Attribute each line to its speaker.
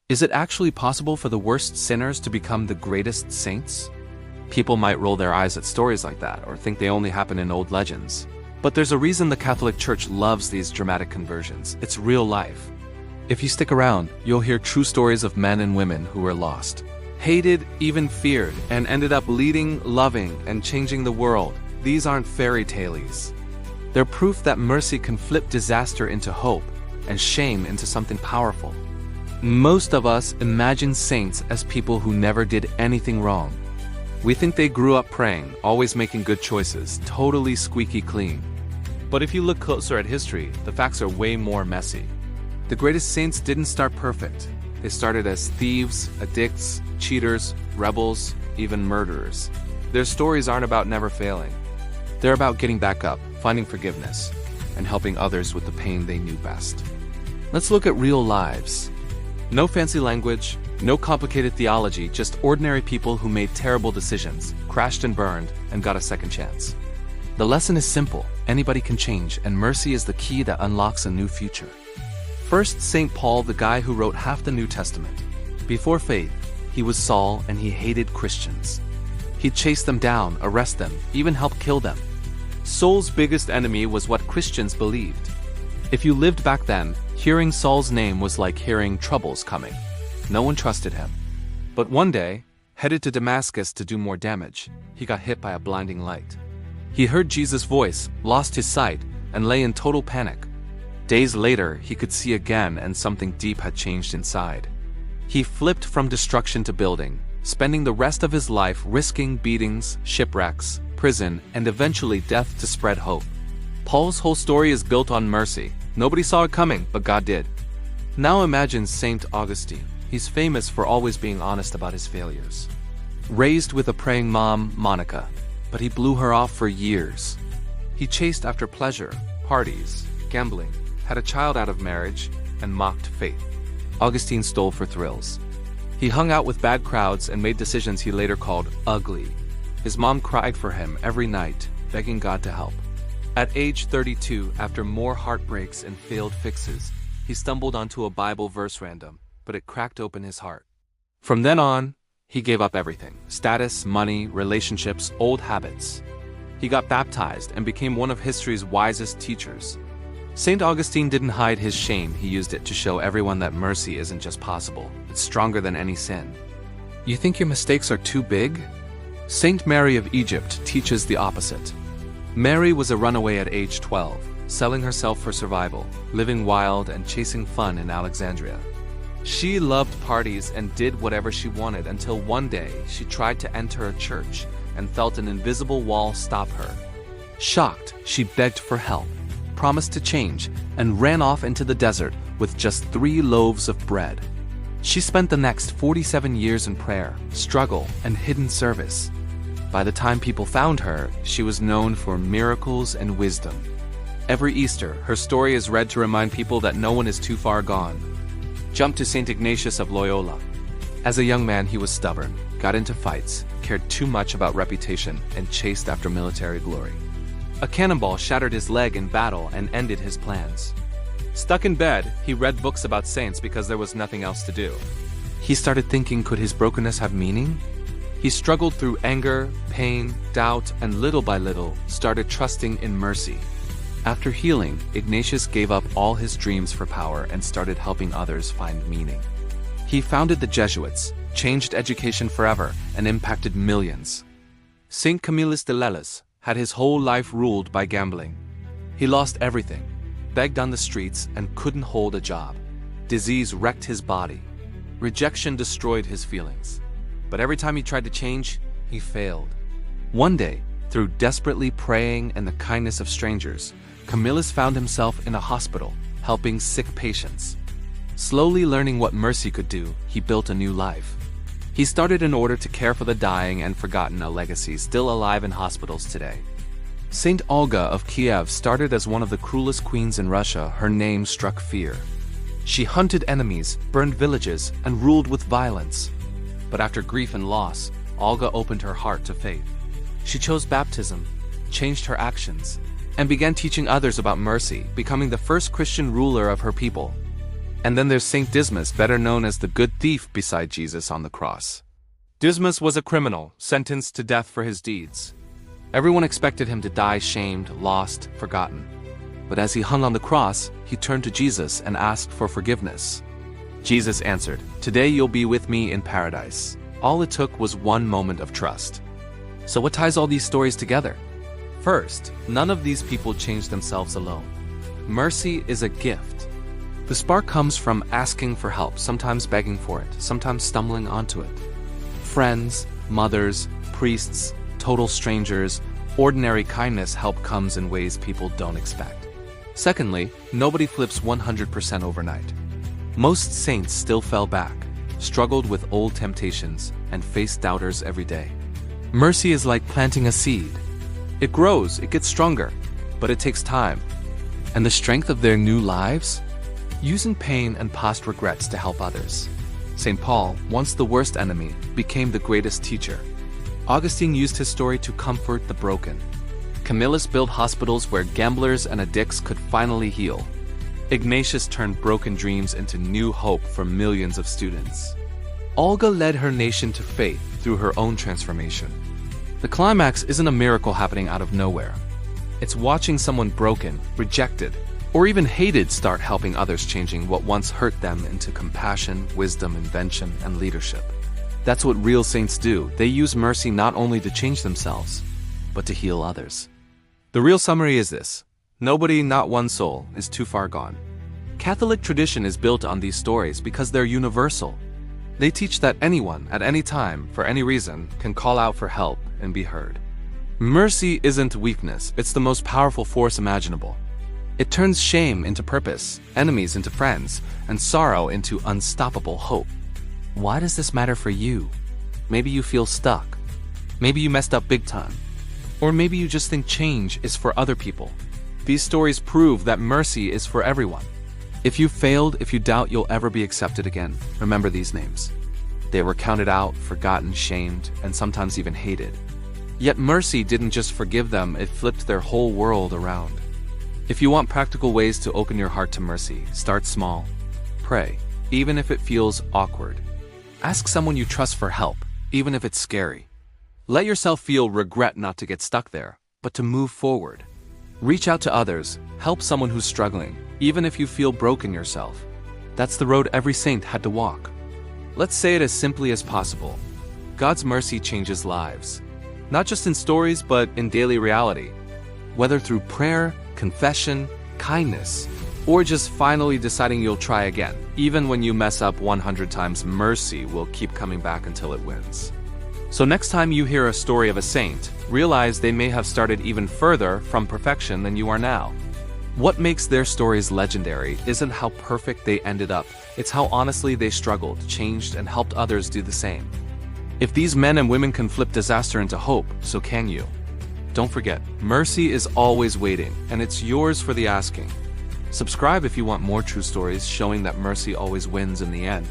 Speaker 1: Is it actually possible for the worst sinners to become the greatest saints? People might roll their eyes at stories like that or think they only happen in old legends. But there's a reason the Catholic Church loves these dramatic conversions. It's real life. If you stick around, you'll hear true stories of men and women who were lost, hated, even feared, and ended up leading, loving, and changing the world. These aren't fairy tales. They're proof that mercy can flip disaster into hope and shame into something powerful. Most of us imagine saints as people who never did anything wrong. We think they grew up praying, always making good choices, totally squeaky clean. But if you look closer at history, the facts are way more messy. The greatest saints didn't start perfect. They started as thieves, addicts, cheaters, rebels, even murderers. Their stories aren't about never failing. They're about getting back up, finding forgiveness, and helping others with the pain they knew best. Let's look at real lives. No fancy language, no complicated theology, just ordinary people who made terrible decisions, crashed and burned, and got a second chance. The lesson is simple: anybody can change, and mercy is the key that unlocks a new future. First, St. Paul, the guy who wrote half the New Testament. Before faith, he was Saul and he hated Christians. He'd chase them down, arrest them, even help kill them. Saul's biggest enemy was what Christians believed. If you lived back then, hearing Saul's name was like hearing troubles coming. No one trusted him. But one day, headed to Damascus to do more damage, he got hit by a blinding light. He heard Jesus' voice, lost his sight, and lay in total panic. Days later, he could see again, and something deep had changed inside. He flipped from destruction to building, spending the rest of his life risking beatings, shipwrecks, prison, and eventually death to spread hope. Paul's whole story is built on mercy. Nobody saw it coming, but God did. Now imagine St. Augustine. He's famous for always being honest about his failures. Raised with a praying mom, Monica, but he blew her off for years. He chased after pleasure, parties, gambling, had a child out of marriage, and mocked faith. Augustine stole for thrills. He hung out with bad crowds and made decisions he later called ugly. His mom cried for him every night, begging God to help. At age 32, after more heartbreaks and failed fixes, he stumbled onto a Bible verse random, but it cracked open his heart. From then on, he gave up everything: status, money, relationships, old habits. He got baptized and became one of history's wisest teachers. St. Augustine didn't hide his shame. He used it to show everyone that mercy isn't just possible, it's stronger than any sin. You think your mistakes are too big? Saint Mary of Egypt teaches the opposite. Mary was a runaway at age 12, selling herself for survival, living wild and chasing fun in Alexandria. She loved parties and did whatever she wanted until one day she tried to enter a church and felt an invisible wall stop her. Shocked, she begged for help, promised to change, and ran off into the desert with just 3 loaves of bread. She spent the next 47 years in prayer, struggle, and hidden service. By the time people found her, she was known for miracles and wisdom. Every Easter, her story is read to remind people that no one is too far gone. Jump to St. Ignatius of Loyola. As a young man, he was stubborn, got into fights, cared too much about reputation, and chased after military glory. A cannonball shattered his leg in battle and ended his plans. Stuck in bed, he read books about saints because there was nothing else to do. He started thinking, could his brokenness have meaning? He struggled through anger, pain, doubt, and little by little started trusting in mercy. After healing, Ignatius gave up all his dreams for power and started helping others find meaning. He founded the Jesuits, changed education forever, and impacted millions. Saint Camillus de Lellis had his whole life ruled by gambling. He lost everything, begged on the streets, and couldn't hold a job. Disease wrecked his body. Rejection destroyed his feelings. But every time he tried to change, he failed. One day, through desperately praying and the kindness of strangers, Camillus found himself in a hospital, helping sick patients. Slowly learning what mercy could do, he built a new life. He started an order to care for the dying and forgotten, a legacy still alive in hospitals today. Saint Olga of Kiev started as one of the cruelest queens in Russia. Her name struck fear. She hunted enemies, burned villages, and ruled with violence. But after grief and loss, Olga opened her heart to faith. She chose baptism, changed her actions, and began teaching others about mercy, becoming the first Christian ruler of her people. And then there's Saint Dismas, better known as the good thief beside Jesus on the cross. Dismas was a criminal, sentenced to death for his deeds. Everyone expected him to die shamed, lost, forgotten. But as he hung on the cross, he turned to Jesus and asked for forgiveness. Jesus answered, "Today you'll be with me in paradise." All it took was one moment of trust. So what ties all these stories together? First, none of these people changed themselves alone. Mercy is a gift. The spark comes from asking for help, sometimes begging for it, sometimes stumbling onto it. Friends, mothers, priests, total strangers, ordinary kindness help comes in ways people don't expect. Secondly, nobody flips 100% overnight. Most saints still fell back, struggled with old temptations, and faced doubters every day. Mercy is like planting a seed. It grows, it gets stronger, but it takes time. And the strength of their new lives? Using pain and past regrets to help others. St. Paul, once the worst enemy, became the greatest teacher. Augustine used his story to comfort the broken. Camillus built hospitals where gamblers and addicts could finally heal. Ignatius turned broken dreams into new hope for millions of students. Olga led her nation to faith through her own transformation. The climax isn't a miracle happening out of nowhere. It's watching someone broken, rejected, or even hated start helping others, changing what once hurt them into compassion, wisdom, invention, and leadership. That's what real saints do. They use mercy not only to change themselves, but to heal others. The real summary is this: nobody, not one soul, is too far gone. Catholic tradition is built on these stories because they're universal. They teach that anyone, at any time, for any reason, can call out for help and be heard. Mercy isn't weakness, it's the most powerful force imaginable. It turns shame into purpose, enemies into friends, and sorrow into unstoppable hope. Why does this matter for you? Maybe you feel stuck. Maybe you messed up big time. Or maybe you just think change is for other people. These stories prove that mercy is for everyone. If you failed, if you doubt you'll ever be accepted again, remember these names. They were counted out, forgotten, shamed, and sometimes even hated. Yet mercy didn't just forgive them, it flipped their whole world around. If you want practical ways to open your heart to mercy, start small. Pray, even if it feels awkward. Ask someone you trust for help, even if it's scary. Let yourself feel regret not to get stuck there, but to move forward. Reach out to others, help someone who's struggling, even if you feel broken yourself. That's the road every saint had to walk. Let's say it as simply as possible. God's mercy changes lives. Not just in stories, but in daily reality. Whether through prayer, confession, kindness, or just finally deciding you'll try again. Even when you mess up 100 times, mercy will keep coming back until it wins. So next time you hear a story of a saint, realize they may have started even further from perfection than you are now. What makes their stories legendary isn't how perfect they ended up, it's how honestly they struggled, changed, and helped others do the same. If these men and women can flip disaster into hope, so can you. Don't forget, mercy is always waiting, and it's yours for the asking. Subscribe if you want more true stories showing that mercy always wins in the end.